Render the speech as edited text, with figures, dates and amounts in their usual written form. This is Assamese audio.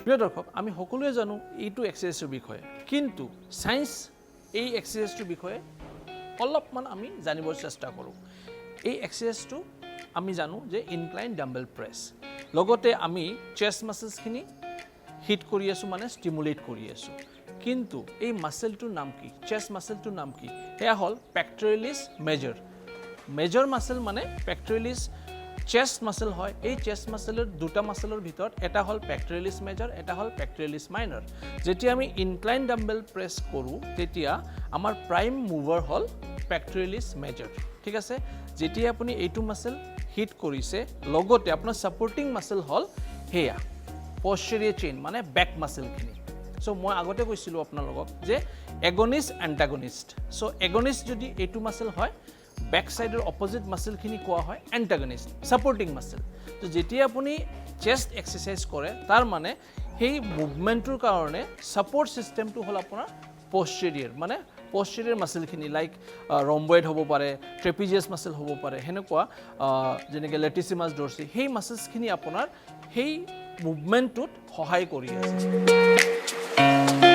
প্ৰিয় দৰ্শক আমি সকলোৱে জানো এইটো এক্সাৰসাইজৰ বিষয়ে কিন্তু সায়েন্স এই এক্সাৰসাইজটোৰ বিষয়ে অলপমান আমি জানিবৰ চেষ্টা কৰোঁ এই এক্সাৰসাইজটো আমি জানো যে ইনক্লাইন ডাম্বেল প্ৰেছ লগতে আমি চেষ্ট মাসলছখিনি হিট কৰি আছো মানে ষ্টিমুলেট কৰি আছো কিন্তু এই মাসলটোৰ নাম কি চেষ্ট মাসলটোৰ নাম কি এয়া হল পেক্টৰিলিছ মেজৰ মাসল মানে পেক্টৰিলিছ চেষ্ট মাসল হয় এই চেষ্ট মাসলেৰ দুটা মাসলেৰ ভিতৰ এটা হল পেক্টৰিলিছ মেজৰ এটা হল পেক্টৰিলিছ মাইনৰ যেতিয়া আমি ইনক্লাইন ডাম্বেল প্ৰেছ কৰো তেতিয়া আমাৰ প্ৰাইম মুভাৰ হল পেক্টৰিলিছ মেজৰ ঠিক আছে যেতিয়া আপুনি এইটো মাসল হিট কৰিছে লগতে আপোনাৰ সাপোৰ্টিং মাসল হল হেয়া পশ্চেৰিয়েৰ চেইন মানে ব্যাক মাসলখিনি সো মই আগতে কৈছিলো আপোনালোকক যে এগনিষ্ট এন্টাগনিষ্ট সো এগনিষ্ট যদি এইটো মাসল হয় ব্যাক সাইডৰ অপোজিট মাসলখিনি কোৱা হয় এন্টাগনিষ্ট সাপোৰ্টিং মাসল তো যেতিয়া আপুনি চেষ্ট এক্সাৰসাইজ কৰে তাৰ মানে সেই মুভমেন্টৰ কাৰণে সাপোৰ্ট সিস্টেমটো হল আপোনাৰ পশ্চেৰিয়েৰ মানে পশ্চেৰিয়েৰ মাসলখিনি লাইক ৰম্বয়েড হ'ব পাৰে ট্ৰেপিজিয়াছ মাসল হ'ব পাৰে হেনেকুৱা যেনেকৈ লেটিচিমাছ ডৰ্সি সেই মাসলছখিনি আপোনাৰ সেই মুভমেন্টটোত সহায় কৰি আছে